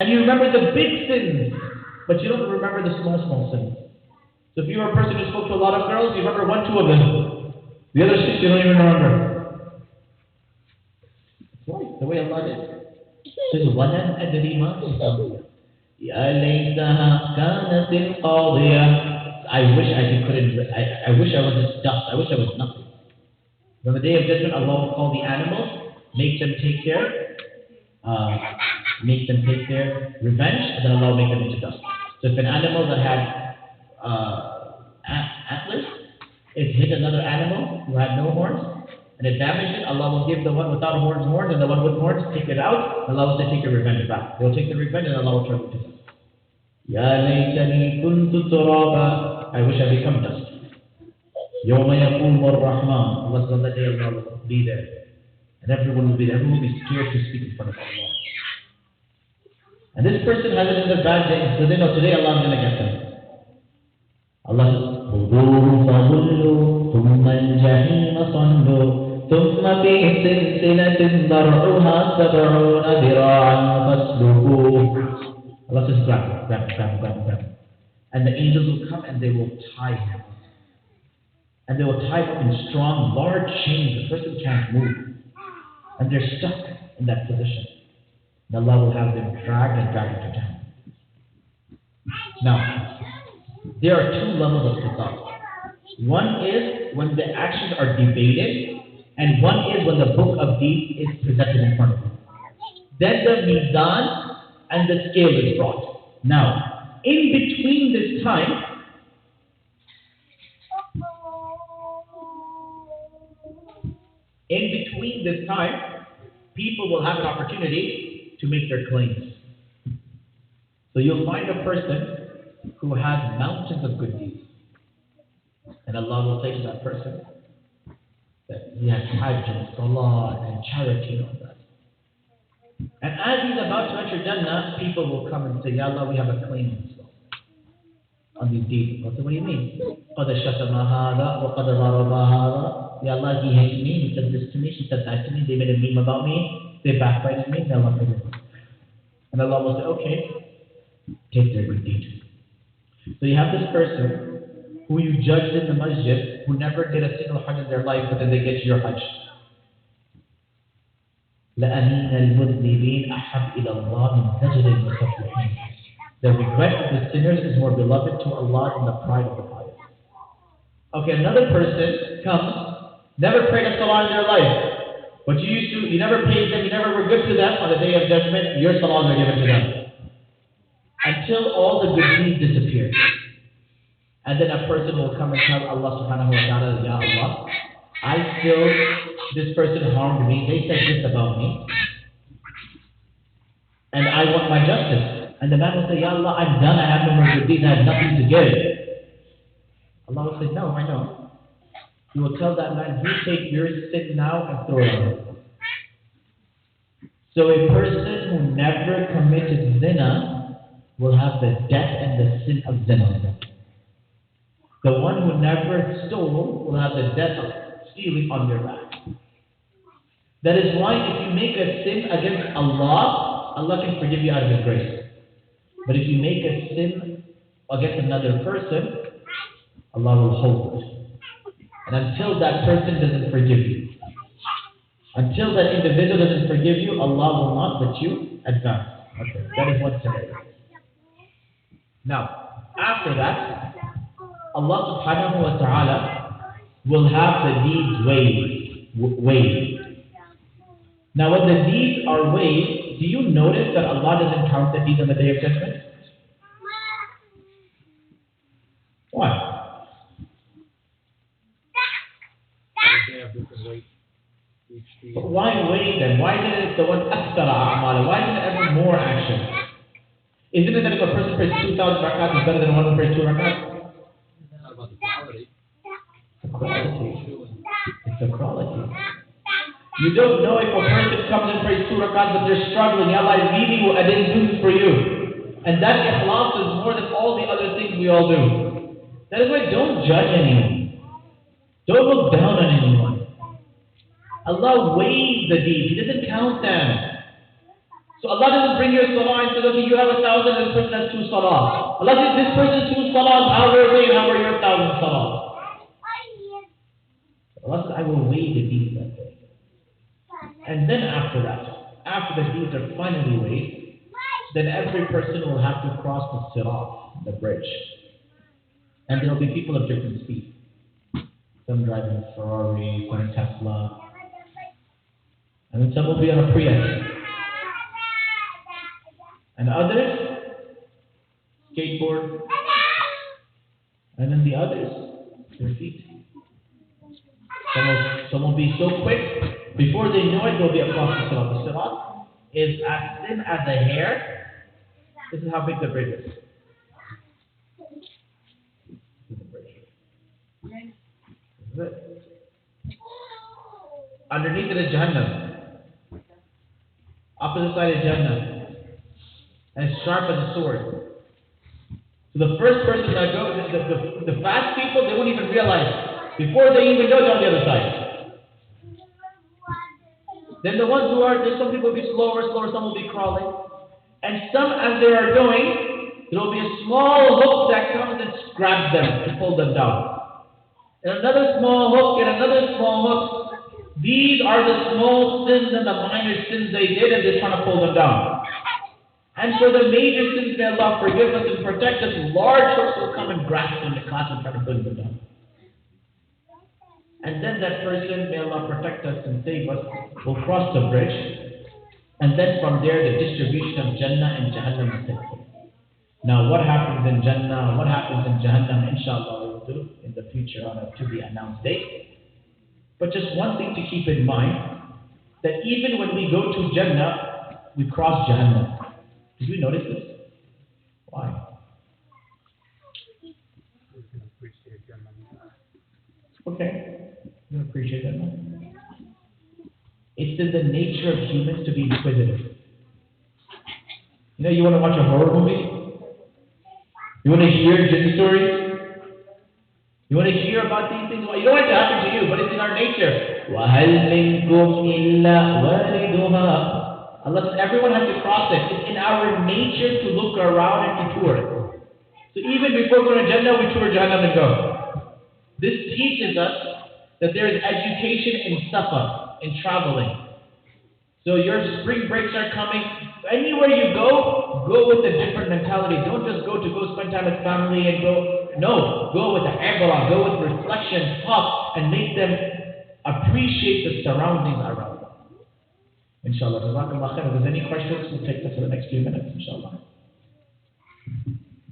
And you remember the big sins, but you don't remember the small, small sins. So if you were a person who spoke to a lot of girls, you remember one, two of them. The other six you don't even remember. That's right, the way Allah did. Says, وَلَمْ أَدْرِ مَا حِسَابِيَهْ يَا لَيْتَهَا كَانَتِ الْقَاضِيَةَ. I wish I wish I was just dust. I wish I was nothing. On the day of judgment, Allah will call the animals, make them take their revenge, and then Allah will make them into dust. So if an animal that had antlers, it hit another animal who had no horns, and it damaged it, Allah will give the one without horns, and the one with horns, take it out, and Allah will say, take your revenge back. They will take the revenge, and Allah will turn it to dust. Ya laytani kuntu turaba. I wish I become dust. Yawma yaqumu ar-Rahman. Allah says on that day Allah will be there. And everyone will be there. Everyone will be scared to speak in front of Allah. And this person has it in their bad day, so they know today Allah is going to get them. Allah says, خُذُوهُ فَغُلُّوا ثُمَّ الْجَحِيمَ صَلُّوا ثُمَّ فِي سِلْسِلَةٍ ذَرْعُهَا 70 ذِرَاعًا فَاسْلُكُوهُ. Allah says, grab. And the angels will come and they will tie him. And they will tie him in strong, large chains. The person can't move. And they're stuck in that position. And Allah will have them dragged to down. Now, there are two levels of qisas. One is when the actions are debated, and one is when the book of deeds is presented in front of you. Then the mizan and the scale is brought. Now, in between this time, people will have an opportunity to make their claims. So you'll find a person who has mountains of good deeds. And Allah will say to that person that he has hajj and salah and charity and all that. And as he's about to enter Jannah, people will come and say, Ya Allah, we have a claim on this one, on these deeds. What do you mean? قَدْ شَتَمَ هَذَا وَقَدْ ضَرَبَ هَذَا. Ya Allah, he hates me, he said this to me, she said that to me, they made a meme about me, they backbited me, Allah forgive me. And Allah will say, okay, take their good deed. So you have this person who you judged in the masjid, who never did a single hajj in their life, but then they get your hajj. لَأَمِينَ الْمُذْنِبِينَ أَحَبْ إِلَى اللَّهِ مِنْ زَجْرِ الْمُسَفِّحِينَ. The regret of the sinners is more beloved to Allah than the pride of the pious. Okay, another person comes, never prayed a salah in their life, but you never paid them, you never were good to them. On the day of judgment, your salahs are given to them. Until all the good deeds disappear. And then a person will come and tell Allah subhanahu wa ta'ala, Ya Allah, this person harmed me, they said this about me, and I want my justice. And the man will say, Ya Allah, I'm done, I have no more good deeds, I have nothing to give. Allah will say, no, I know. He will tell that man, you take your sin now and throw it on him. So a person who never committed zina will have the death and the sin of zina. The one who never stole will have the death of stealing on their back. That is why if you make a sin against Allah, Allah can forgive you out of His grace. But if you make a sin against another person, Allah will hold it. And until that person doesn't forgive you, until that individual doesn't forgive you, Allah will not let you advance. Okay, that is one scenario. Now, after that, Allah subhanahu wa ta'ala will have the deeds weighed. Now, when the deeds are weighed, do you notice that Allah doesn't count the deeds on the Day of Judgment? Why? But why weigh them? Why isn't it the one akthara a'mala? Why isn't it ever more action? Isn't it that if a person prays 2,000 rakats, it's better than one who prays 2 rakats? It's a quality. You don't know if a person comes and prays 2 rakats but they're struggling. Ya Allah, I really didn't do this for you. And that ikhlas is more than all the other things we all do. That is why don't judge anyone. Don't look down on anyone. Allah weighs the deeds. He doesn't count them. So Allah doesn't bring you a salah and say, okay, you have 1,000 and this person has 2 salah. Allah says, this person's 2 salahs, how are they and how are your 1,000 salahs? Allah says, I will weigh the deeds that day. And then after that, after the deeds are finally weighed, then every person will have to cross the sirat, the bridge. And there will be people of different speed. Some driving a Ferrari, some Tesla, and then some will be on a Prius. And others, skateboard, and then the others, their feet. Some will be so quick, before they know it, they'll be across the sirat. The sirat is as thin as a hair. This is how big the bridge is. This is the bridge. This is it. Underneath it is Jahannam. Opposite side is Jannah. And it's sharp as a sword. So the first person that goes, the fast people, they won't even realize. Before they even know, they're on the other side. Then the ones who are, some people will be slower, some will be crawling. And some, as they are going, there will be a small hook that comes and grabs them to pull them down. And another small hook, and another small hook. These are the small sins and the minor sins they did, and they're trying to pull them down. And for the major sins, may Allah forgive us and protect us, large hooks will come and grasp them in the class and try to pull them down. And then that person, may Allah protect us and save us, will cross the bridge. And then from there, the distribution of Jannah and Jahannam will take place. Now, what happens in Jannah, what happens in Jahannam, inshallah, we'll do in the future on a to-be-announced date. But just one thing to keep in mind, that even when we go to Jannah, we cross Jahannam. Did we notice this? Why? Okay, you appreciate that one. It's in the nature of humans to be inquisitive. You know, you want to watch a horror movie? You want to hear jinn stories? You want to hear about these things? Well, you don't want it to happen to you, but it's in our nature. وَهَلْ مِنْكُمْ إِلَّا وَارِدُهَا. Allah says everyone has to cross it. It's in our nature to look around and to tour it. So even before going to Jannah, we tour Jahannam and go. This teaches us that there is education in safar, in traveling. So your spring breaks are coming. Anywhere you go with a different mentality. Don't just go spend time with family and go. No, go with the ibrah, go with reflection, talk, and make them appreciate the surroundings around them. Inshallah. Jazakallah khair. If there's any questions, we'll take them for the next few minutes, inshallah.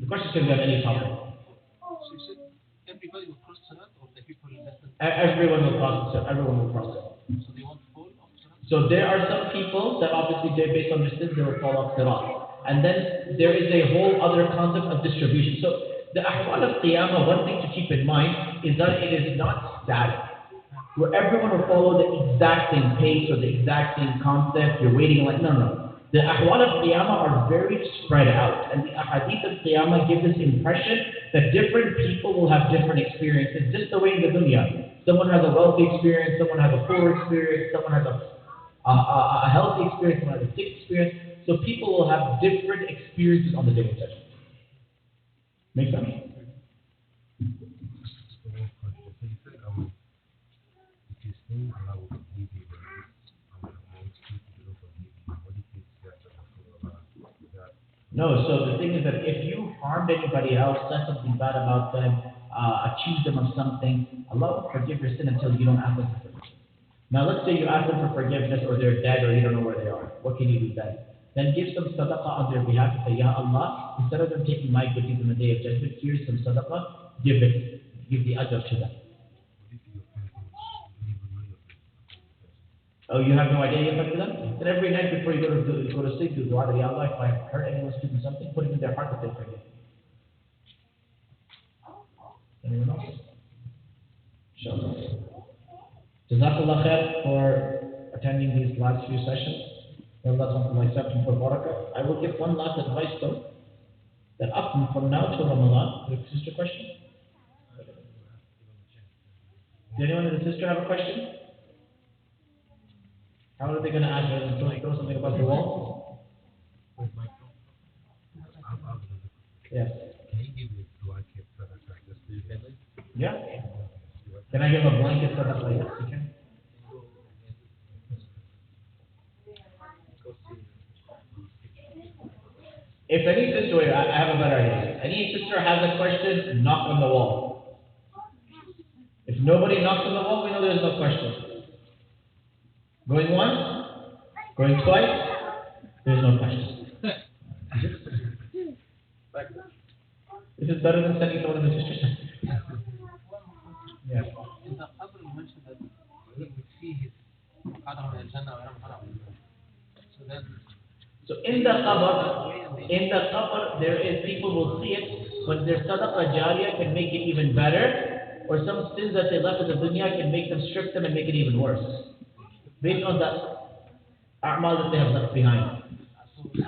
The questions can be on any topic. So you said everybody will cross Salat, or the people that... Everyone will cross it. Everyone will cross it. So they won't fall off Salat? So there are some people that obviously they're based on their sins, they will fall off Sirat. And then there is a whole other concept of distribution. So the ahwal of qiyamah, one thing to keep in mind is that it is not static, where everyone will follow the exact same pace or the exact same concept. You're waiting like no. The ahwal of qiyamah are very spread out, and the ahadith of qiyamah give this impression that different people will have different experiences, just the way in the dunya. Someone has a wealthy experience, someone has a poor experience, someone has a healthy experience, someone has a sick experience. So people will have different experiences on the day of judgment. Make sense? No, so the thing is that if you harmed anybody else, said something bad about them, accused them of something, Allah will forgive your sin until you don't ask them for forgiveness. Now let's say you ask them for forgiveness or they're dead or you don't know where they are. What can you do then? Then give some sadaqah on their behalf and say, Ya Allah, instead of them taking my good deeds on the day of judgment, here's some sadaqah, give it. Give the ajr to them. Oh, you have no idea yet for them? Then every night before you go to sleep, do dua, Ya Allah, if I hurt anyone doing something, put it in their heart that they forgive. Anyone else? Inshallah. Jazakallah khair for attending these last few sessions. May Allah accept and for barakah. I will give one last advice though, that up from now till Ramadan, do you have a sister question? Does anyone in the sister have a question? How are they going to ask her? Throw something about the wall? Yes. Can you give me blanket sadaqah just to your family? Yeah. Can I give a blanket sadaqah? Yes, you can. If any sister, wait, I have a better idea. Any sister has a question, knock on the wall. If nobody knocks on the wall, we know there's no question. Going once, going twice, there's no question. This is better than sending someone to the sister. Yeah. In the Qabr, you mentioned that he would see his Adam al Jannah wa Haram. So then, So in the qabr, there is people will see it, but their sadaqah jariyah can make it even better, or some sins that they left in the dunya can make them strip them and make it even worse, based on the a'mal that they have left behind. so still when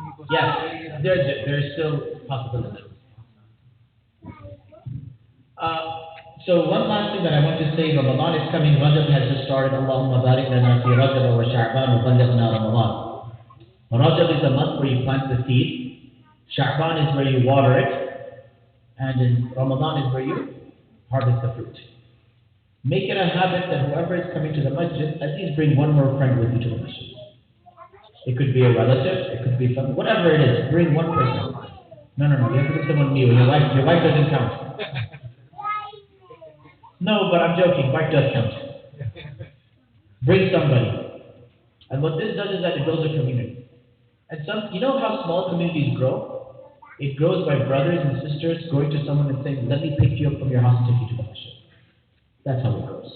he goes Yes, there's still possibility. So one last thing that I want to say, Ramadan is coming, Rajab has just started, Allahumma barik lana fi Rajab wa Sha'ban wa ballighna Ramadan. Rajab is the month where you plant the seed, Sha'ban is where you water it, and in Ramadan is where you harvest the fruit. Make it a habit that whoever is coming to the masjid, at least bring one more friend with you to the masjid. It could be a relative, it could be something, whatever it is, bring one person. No, you have to bring someone new. Your wife doesn't count. No, but I'm joking. Wife does count. Bring somebody. And what this does is that it builds a community. And you know how small communities grow? It grows by brothers and sisters going to someone and saying, let me pick you up from your house and take you to the masjid. That's how it grows.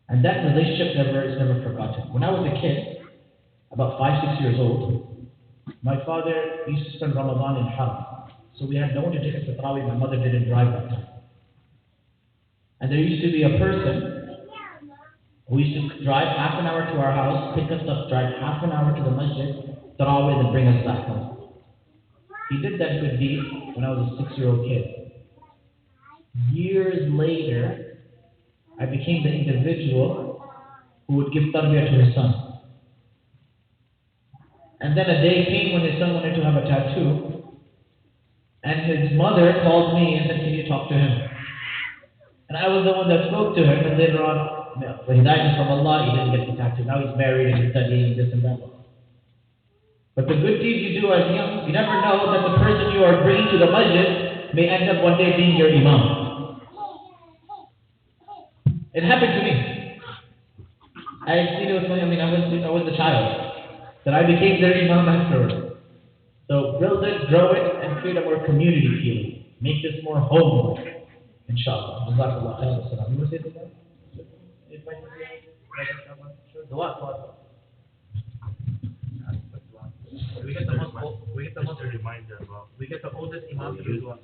And that relationship is never forgotten. When I was a kid, about 5, 6 years old, my father used to spend Ramadan in Haram. So we had no one to take us to Tarawih. My mother didn't drive that time. And there used to be a person who used to drive half an hour to our house, pick us up, drive half an hour to the masjid, Tarawih, and bring us back home. He did that good deed when I was a 6-year-old kid. Years later, I became the individual who would give tarbiyah to his son. And then a day came when his son wanted to have a tattoo, and his mother called me and said, can you talk to him? And I was the one that spoke to him, and later on, when he died from Allah, he didn't get the tattoo. Now he's married and he's studying this and that. But the good deed you do as young, you never know that the person you are bringing to the masjid may end up one day being your imam. It happened to me. I seen it with I was a child. That I became their imam afterwards. So build it, grow it, and create a more community feeling. Make this more home. Inshallah. Jazakallah khair. You want to say something? We get the oldest imam to do dua.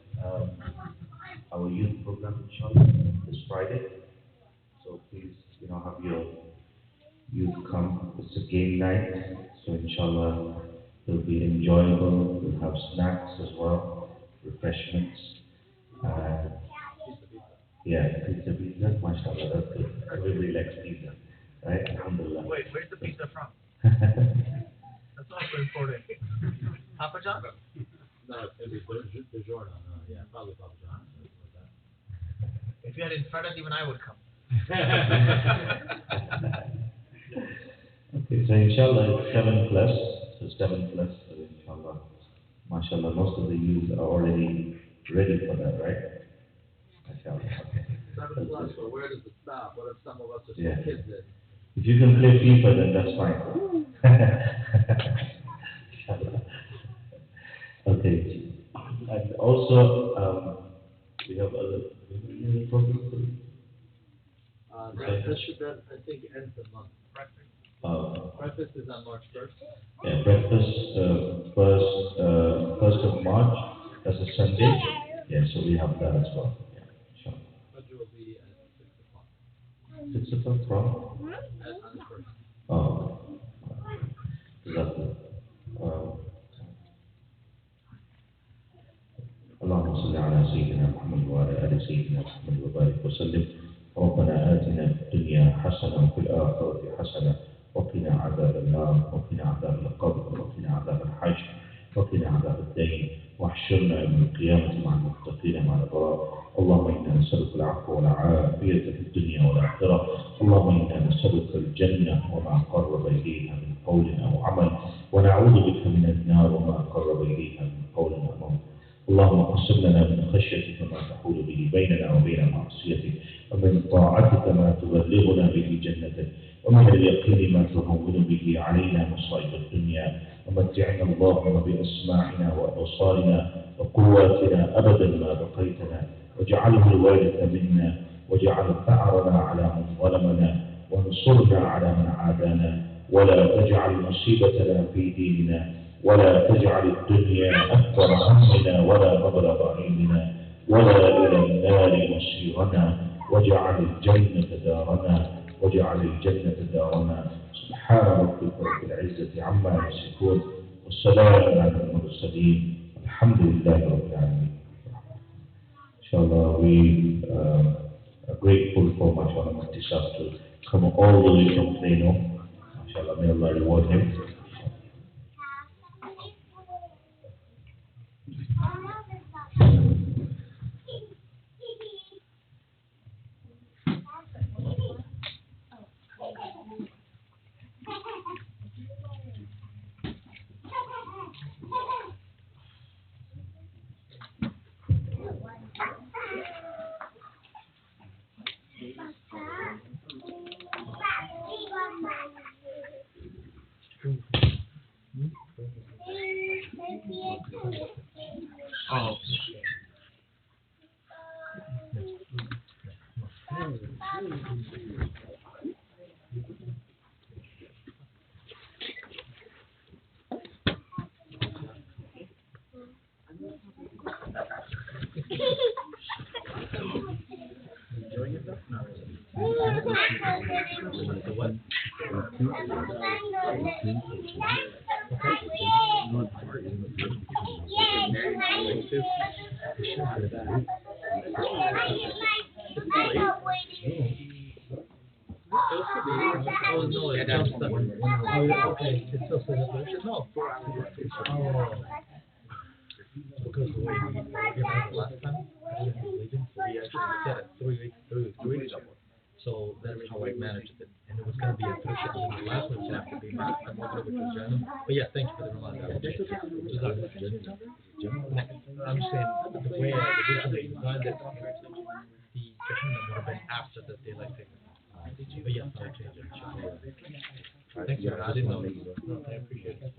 Our youth program, inshallah, this Friday. So please, have your youth come. It's a game night. So inshallah, it'll be enjoyable. We'll have snacks as well, refreshments. Pizza, mashallah, that's good. Everybody likes pizza, right? Alhamdulillah. Wait, where's the pizza from? That's also important. Papa John? No, it's DiGiorno. Yeah, probably Papa John. If you had inferred even I would come. Okay, so inshallah it's 7 plus. So 7 plus, so inshallah. MashaAllah, most of the youth are already ready for that, right? MashaAllah. 7 plus, so where does it stop? What if some of us are still kids then? If you can play FIFA, then that's fine. Okay. And also, we have other programs. Breakfast should then, I think, ends the month. Breakfast is on March 1st. Yeah, breakfast first of March. That's a Sunday. Yeah, so we have that as well. Yeah, sure. Fajr will be at 6 o'clock. 6 o'clock from? On the 1st. Oh, exactly. اللهم صل على سيدنا محمد وعلى آل سيدنا محمد وبارك وسلم. ربنا آتنا في الدنيا حسنة وفي الآخرة حسنة وقنا عذاب النار وقنا عذاب القبر وقنا عذاب الحشر وقنا عذاب الدين واحشرنا يوم القيامة مع المتقين مع الأبرار. اللهم إنا نسألك العفو والعافية في الدنيا والآخرة. اللهم إنا نسألك الجنة وما قرب إليها من قول أو عمل، ونعوذ بك من النار وما قرب إليها من قول أو عمل. اللهم اقسم لنا من خشيتك ما تحول به بيننا وبين معصيتك، ومن طاعتك ما تبلغنا به جنتك، ومن اليقين ما تهون به علينا مصائب الدنيا. ومتعنا اللهم بأسماعنا وأبصارنا وقواتنا أبدا ما بقيتنا، واجعله الوارث منا، واجعل ثأرنا على من ظلمنا، وانصرنا على من عادانا، ولا تجعل مصيبتنا في ديننا، ولا تجعل الدنيا أكبر همنا ولا مبلغ علمنا، ولا إلى النار مصيرنا، واجعل الجنة دارنا، واجعل الجنة دارنا. سبحان ربك رب العزة عما يصفون، والسلام على المرسلين، الحمد لله رب العالمين. Inshallah, we are grateful for Mashallah Mufti Sahib to come all the way from Plano. Mashallah, may Allah reward him. Oh. Oh no, it jumps that one. Oh, okay. It's still celebration? No. Oh. Because the way we organized it last time, I didn't have religion, so we actually set it 3 weeks ago. So that's how I managed it. And it was going to be a 3 shift, and the last one was going to have to be my mother, which was random. But yeah, thank you for the reminder. I'm just saying, the way I originally designed it, the Jahannam would have been after the daylight saving. But yeah, I'll change it. Thank you. I didn't know. No, I appreciate it.